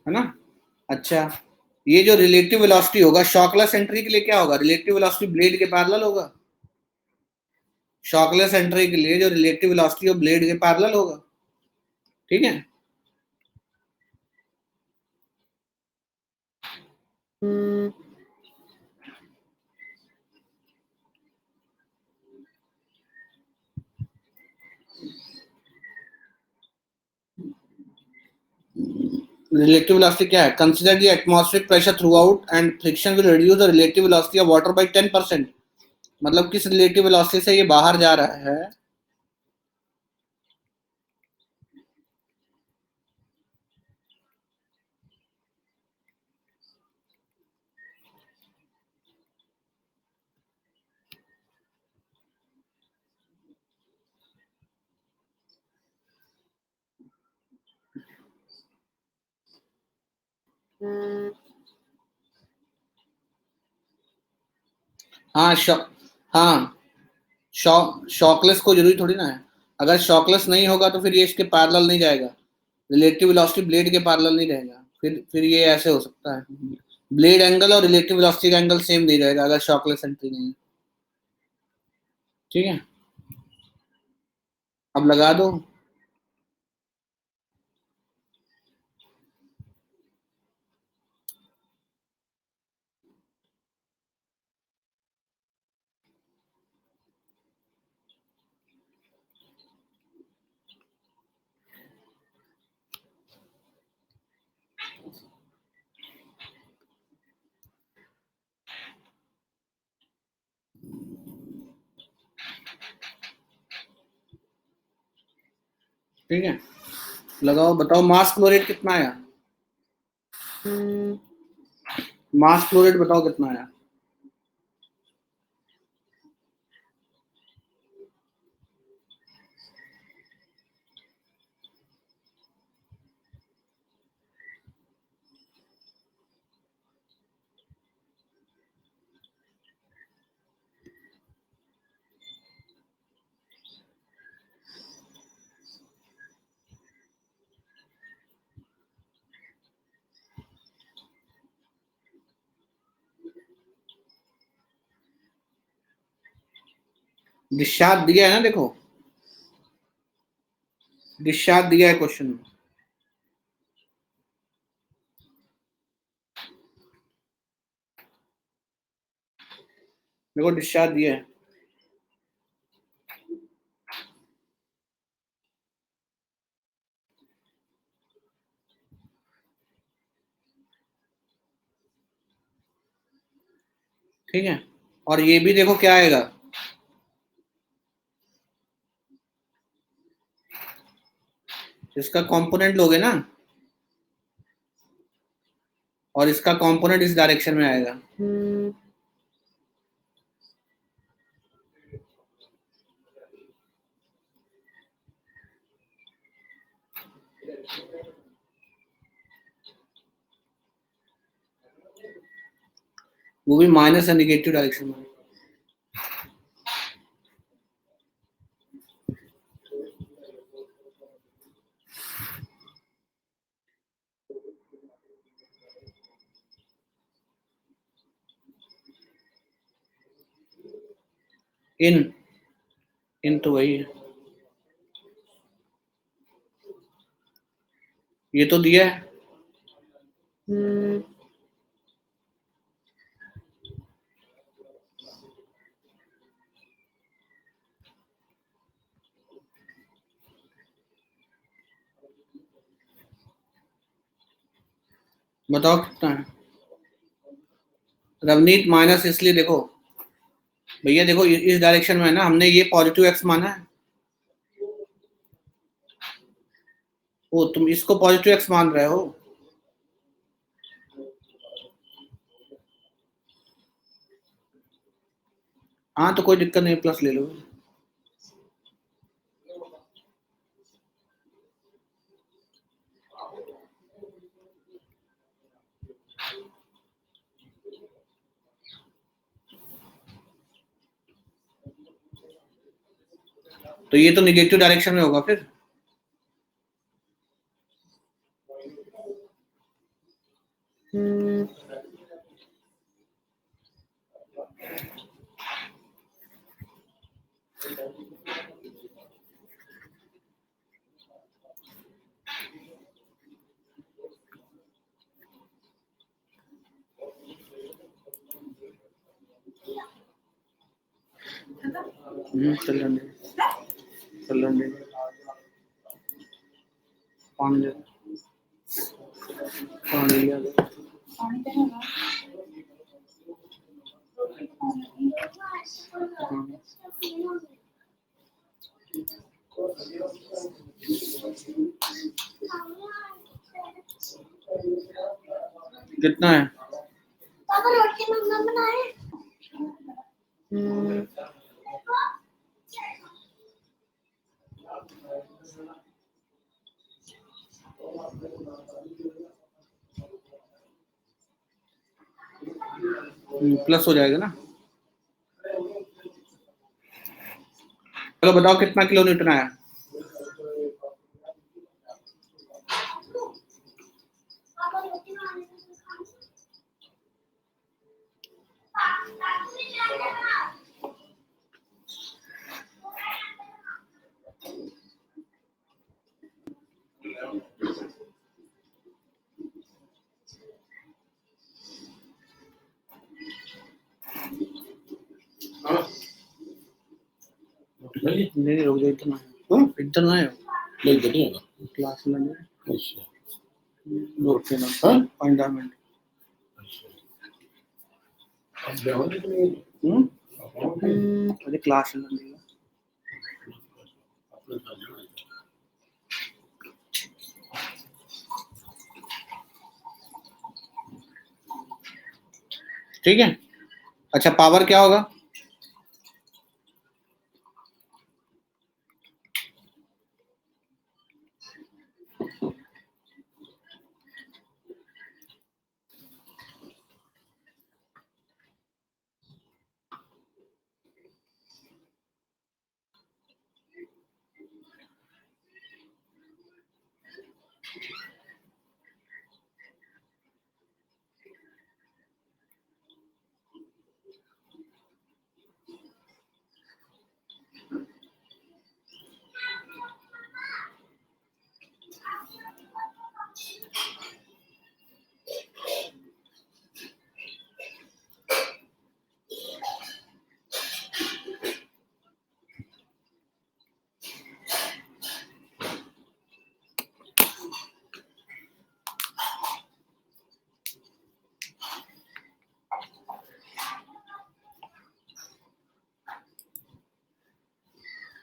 है ना। अच्छा, ये जो रिलेटिव वेलोसिटी होगा शॉकलेस एंट्री के लिए क्या होगा, रिलेटिव वेलोसिटी ब्लेड के पैरेलल होगा, शॉकलेस एंट्री के लिए जो रिलेटिव वेलोसिटी है ब्लेड के पैरेलल होगा, ठीक है, रिलेटिव वेलोसिटी क्या है, consider the atmospheric pressure throughout and friction will reduce the relative velocity of water bye 10%, मतलब किस रिलेटिव वेलोसिटी से ये बाहर जा रहा है, हाँ हाँ, शॉकलेस को जरूरी थोड़ी ना है, अगर शॉकलेस नहीं होगा तो फिर ये इसके पैरेलल नहीं जाएगा, रिलेटिव वेलोसिटी ब्लेड के पैरेलल नहीं रहेगा, फिर ये ऐसे हो सकता है, ब्लेड एंगल और रिलेटिव वेलोसिटी का एंगल सेम नहीं रहेगा अगर शॉकलेस एंट्री नहीं है, ठीक है, अब लगा दो, ठीक है, लगाओ बताओ मास फ्लो रेट कितना आया, मास फ्लो रेट बताओ कितना आया, डिस्चार्ज दिया है ना, देखो डिस्चार्ज दिया है क्वेश्चन में, देखो डिस्चार्ज दिया है, ठीक है, और ये भी देखो क्या आएगा, इसका कंपोनेंट लोगे ना और इसका कंपोनेंट इस डायरेक्शन में आएगा। वो भी माइनस या निगेटिव डायरेक्शन में। इन इन तो वही है, ये तो दिया है। बताओ कितना है रवनीत? माइनस इसलिए देखो भैया, देखो इस डायरेक्शन में है ना, हमने ये पॉजिटिव एक्स माना है। ओ, तुम इसको पॉजिटिव एक्स मान रहे हो? हाँ तो कोई दिक्कत नहीं, प्लस ले लो। तो ये तो निगेटिव डायरेक्शन में होगा फिर। चल लेंगे, चल लेंगे। पानी ले, पानी लिया दे। कितना है? पापा रोटी मम्मा बनाए। प्लस हो जाएगा ना। चलो बताओ कितना किलो न्यूटन आया? नहीं रुक जाओ, इतना इतना है क्लास में रोके ना 15 मिनट। अरे क्लास में ठीक है। अच्छा, पावर क्या होगा?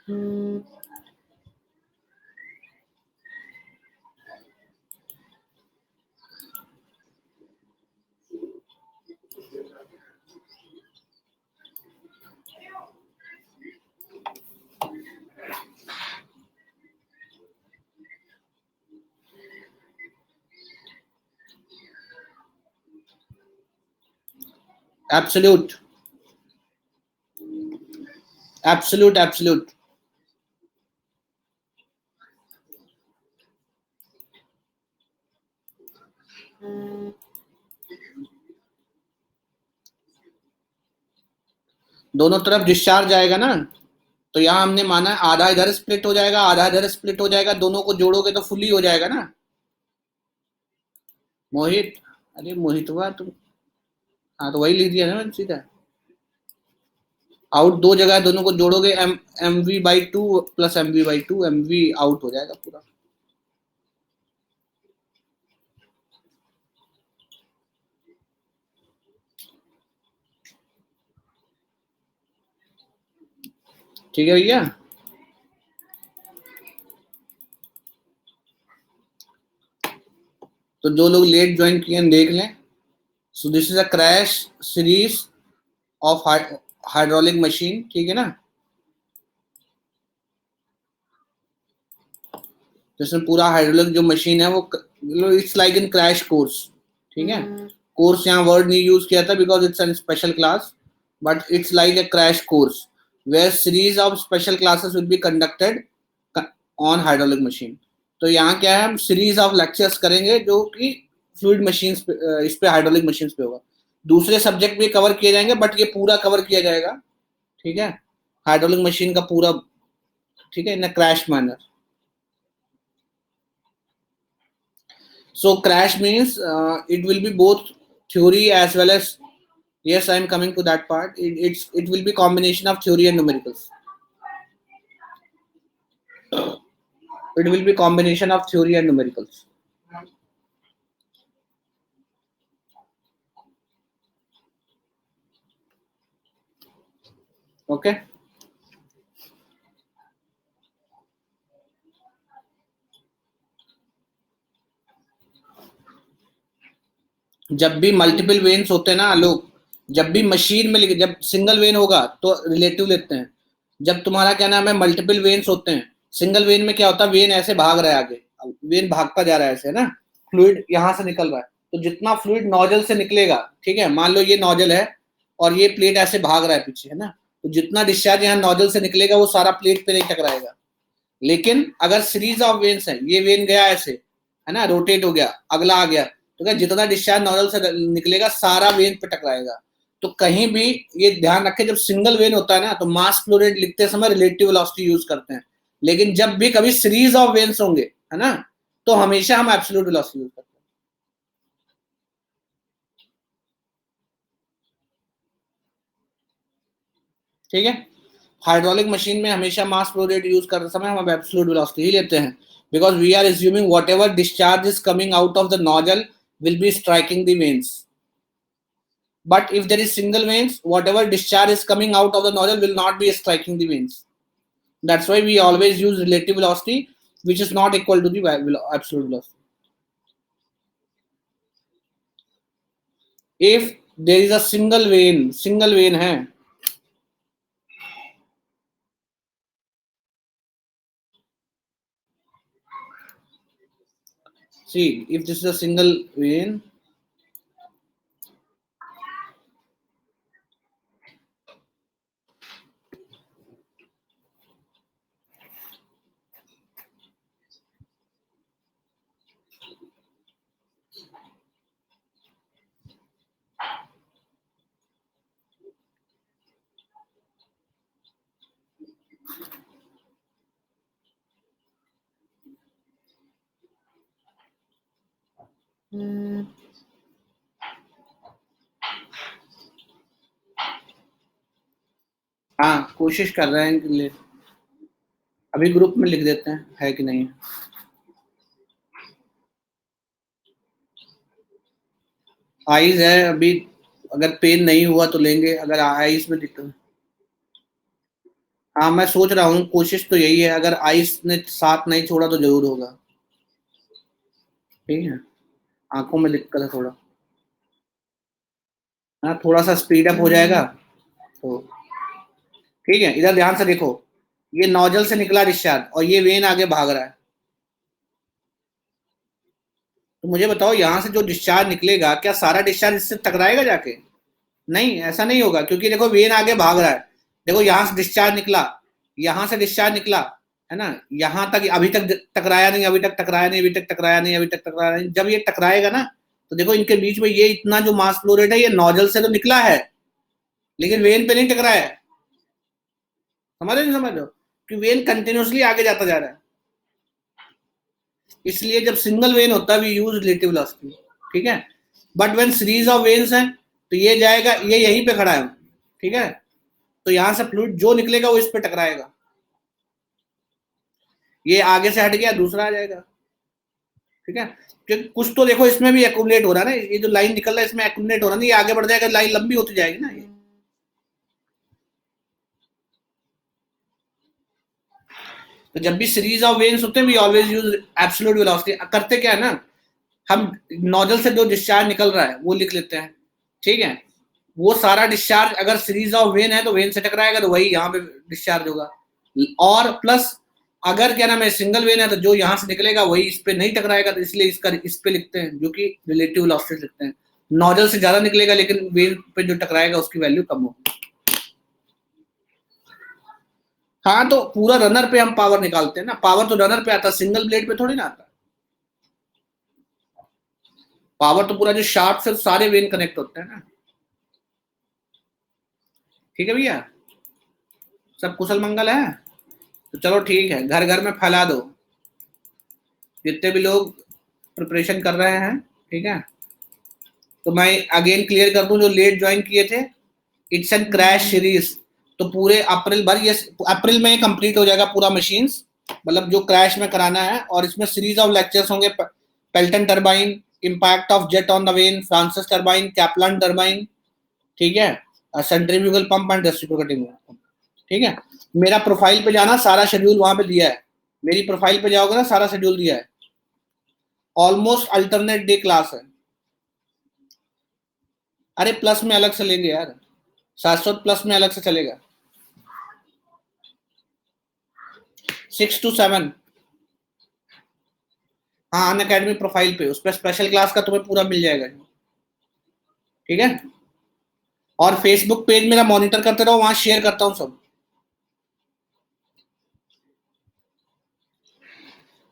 Absolute, absolute, absolute. दोनों तरफ डिस्चार्ज आएगा ना, तो यहाँ हमने माना आधा इधर स्प्लिट हो जाएगा, आधा इधर स्प्लिट हो जाएगा, दोनों को जोड़ोगे तो फुली हो जाएगा ना। मोहित, अरे मोहित हुआ तुम। हाँ तो वही लिख दिया ना मैंने सीधा। आउट दो जगह है, दोनों को जोड़ोगे M V by two plus M V by two, M V out हो जाएगा पूरा। ठीक है भैया। तो जो लोग लेट ज्वाइन किए हैं देख लें। So this is a crash series of hydraulic machine, ठीक है ना। जिसमें पूरा हाइड्रोलिक जो मशीन है वो it's like in crash course, ठीक है। कोर्स यहाँ वर्ड नहीं यूज किया था because it's an special class, but it's like a crash course where series of special classes will be conducted on hydraulic machine. तो यहाँ क्या है, हम सीरीज ऑफ लेक्चर्स करेंगे जो कि फ्लूइड मशीन इस पे हाइड्रोलिक मशीन पे होगा। दूसरे सब्जेक्ट भी कवर किए जाएंगे बट ये पूरा कवर किया जाएगा, ठीक है, हाइड्रोलिक मशीन का पूरा, ठीक है, in crash manner. So crash means it will be both theory as well as, yes, I am coming to that part. It will be combination of theory and numericals. It will be combination of theory and numericals. Okay. जब भी मल्टीपल वेन्स होते हैं ना लोग, जब भी मशीन में जब सिंगल वेन होगा तो रिलेटिव लेते हैं। जब तुम्हारा क्या नाम है मल्टीपल वेन्स होते हैं, सिंगल वेन में क्या होता है, वेन ऐसे भाग रहा है आगे, वेन भागता जा रहा है ऐसे, है ना, फ्लूइड यहाँ से निकल रहा है, तो जितना फ्लूइड नोजल से निकलेगा, ठीक है, मान लो ये नोजल है और ये प्लेट ऐसे भाग रहा है पीछे, है ना, तो जितना डिस्चार्ज यहाँ नोजल से निकलेगा वो सारा प्लेट पे नहीं टकराएगा। लेकिन अगर सीरीज ऑफ वेन्स है, ये वेन गया ऐसे, है ना, रोटेट हो गया, अगला आ गया, तो क्या जितना डिस्चार्ज नोजल से निकलेगा सारा वेन पे टकराएगा। तो कहीं भी ये ध्यान रखें, जब सिंगल वेन होता है ना तो मास फ्लो रेट लिखते समय रिलेटिव वेलोसिटी यूज करते हैं, लेकिन जब भी कभी सीरीज ऑफ वेन्स होंगे, है ना, तो हमेशा हम एब्सोल्यूट वेलोसिटी यूज करते हैं। ठीक है, हाइड्रोलिक मशीन में हमेशा मास फ्लो रेट यूज करते समय हम एब्सोल्यूट वेलोसिटी ही लेते हैं, because we are assuming whatever discharge is coming out of the nozzle will be striking the veins. But if there is single veins, whatever discharge is coming out of the nozzle will not be striking the veins. That's why we always use relative velocity, which is not equal to the absolute velocity. If there is a single vein है, see, if this is a single vein, हाँ कोशिश कर रहे हैं कि अभी ग्रुप में लिख देते हैं है कि नहीं। आईज है अभी, अगर पेन नहीं हुआ तो लेंगे, अगर आईज में दिक्कत, हाँ मैं सोच रहा हूँ, कोशिश तो यही है, अगर आइस ने साथ नहीं छोड़ा तो जरूर होगा। ठीक है, आंखों में दिक्कत है थोड़ा। हाँ थोड़ा सा स्पीड अप हो जाएगा तो। ठीक है, इधर ध्यान से देखो, ये नोजल से निकला डिस्चार्ज और ये वेन आगे भाग रहा है। तो मुझे बताओ, यहाँ से जो डिस्चार्ज निकलेगा क्या सारा डिस्चार्ज इससे टकराएगा जाके? नहीं, ऐसा नहीं होगा, क्योंकि देखो वेन आगे भाग रहा है। देखो यहाँ से डिस्चार्ज निकला, यहाँ से डिस्चार्ज निकला, है ना, यहाँ तक अभी तक टकराया नहीं, अभी तक टकराया नहीं, अभी तक टकराया नहीं, अभी तक टकराया नहीं। जब ये टकराएगा ना, तो देखो इनके बीच में ये इतना जो मास फ्लो रेट है, ये नोजल से तो निकला है लेकिन वेन पे नहीं टकराया है। समझ रहे नहीं समझ रहे हो? कि वेन कंटिन्यूसली आगे जाता जा रहा है। इसलिए जब सिंगल वेन होता है वी यूज रिलेटिव वेलोसिटी। ठीक है, but when series of veins है तो ये जाएगा, ये यहीं पे खड़ा है। ठीक है, तो यहां से फ्लूइड जो निकलेगा वो इस पे टकराएगा, ये आगे से हट गया, दूसरा आ जाएगा। ठीक है, क्योंकि कुछ तो देखो इसमें भी एक्यूमुलेट हो रहा है ना, ये जो लाइन निकल रहा है इसमें एक्यूमुलेट हो रहा है ना, ये आगे बढ़ जाएगा, लाइन लंबी होती जाएगी ना ये। तो जब भी सीरीज ऑफ वेन्स होते हैं we always use absolute velocity. करते क्या है ना, हम नोजल से जो डिस्चार्ज निकल रहा है वो लिख लेते हैं। ठीक है, वो सारा डिस्चार्ज अगर सीरीज ऑफ वेन है तो वेन से टकराएगा तो वही यहाँ पे डिस्चार्ज होगा। और प्लस अगर क्या नाम है सिंगल वेन है तो जो यहाँ से निकलेगा वही इस पे नहीं टकराएगा, तो इसलिए इसका इस पे लिखते हैं, जो कि रिलेटिव वेलोसिटी लिखते हैं। नोजल से ज्यादा निकलेगा लेकिन वेन पे जो टकराएगा उसकी वैल्यू कम होगी। हाँ तो पूरा रनर पे हम पावर निकालते हैं ना, पावर तो रनर पे आता है, सिंगल ब्लेड पे थोड़ी ना आता। पावर तो पूरा जो शाफ्ट से सारे वेन कनेक्ट होते हैं ना। ठीक है भैया, सब कुशल मंगल है। तो चलो ठीक है, घर घर में फैला दो, जितने भी लोग प्रिपरेशन कर रहे हैं। ठीक है, तो मैं अगेन क्लियर कर दूं, जो लेट ज्वाइन किए थे, इट्स एन क्रैश सीरीज। तो पूरे अप्रैल भर, ये अप्रैल में कंप्लीट हो जाएगा पूरा मशीन्स, मतलब जो क्रैश में कराना है। और इसमें सीरीज ऑफ लेक्चर्स होंगे, Pelton turbine, impact of jet on the when, Francis turbine, Kaplan turbine. ठीक है, centrifugal pump and reciprocating pump. ठीक है, मेरा प्रोफाइल पे जाना, सारा शेड्यूल वहां पे दिया है। मेरी प्रोफाइल पे जाओगे ना, सारा शेड्यूल दिया है। ऑलमोस्ट अल्टरनेट डे क्लास है। अरे प्लस में अलग से लेंगे यार, 700 प्लस में अलग से चलेगा, 6 to 7। हाँ अन अकेडमी प्रोफाइल पे, उस पर स्पेशल क्लास का तुम्हें पूरा मिल जाएगा। ठीक है, और फेसबुक पेज मेरा मॉनिटर करते रहो, वहां शेयर करता हूँ सब।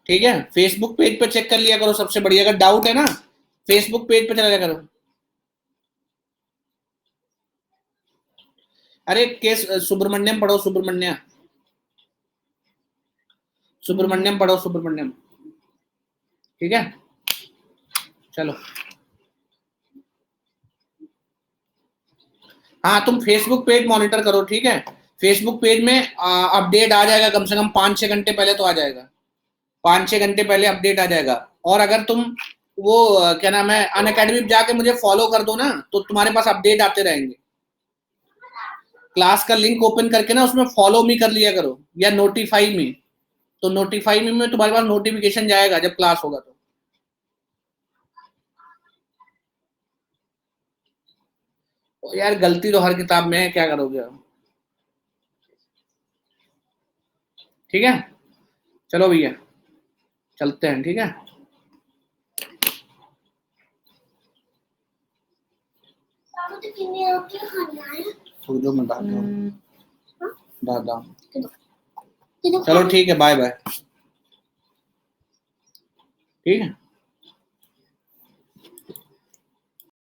ठीक है, फेसबुक पेज पे चेक कर लिया करो, सबसे बढ़िया। अगर डाउट है ना, फेसबुक पेज पे चला जाया करो। अरे केस सुब्रमण्यम पढ़ो, सुब्रमण्यम, सुब्रमण्यम पढ़ो, सुब्रमण्यम। ठीक है, चलो। हाँ तुम फेसबुक पेज मॉनिटर करो। ठीक है, फेसबुक पेज में अपडेट आ जाएगा, कम से कम 5-6 घंटे पहले तो आ जाएगा, 5-6 घंटे पहले अपडेट आ जाएगा। और अगर तुम वो क्या नाम है अन अकेडमी जाके मुझे फॉलो कर दो ना, तो तुम्हारे पास अपडेट आते रहेंगे। क्लास का लिंक ओपन करके ना उसमें फॉलो मी कर लिया करो, या नोटिफाई मी। तो नोटिफाई मी में तुम्हारे पास नोटिफिकेशन जाएगा जब क्लास होगा तो यार गलती तो हर किताब में है, क्या करोगे अब। ठीक है, चलो भैया, चलते हैं। ठीक है, जो मैं दादा, चलो ठीक है, बाय बाय। ठीक है।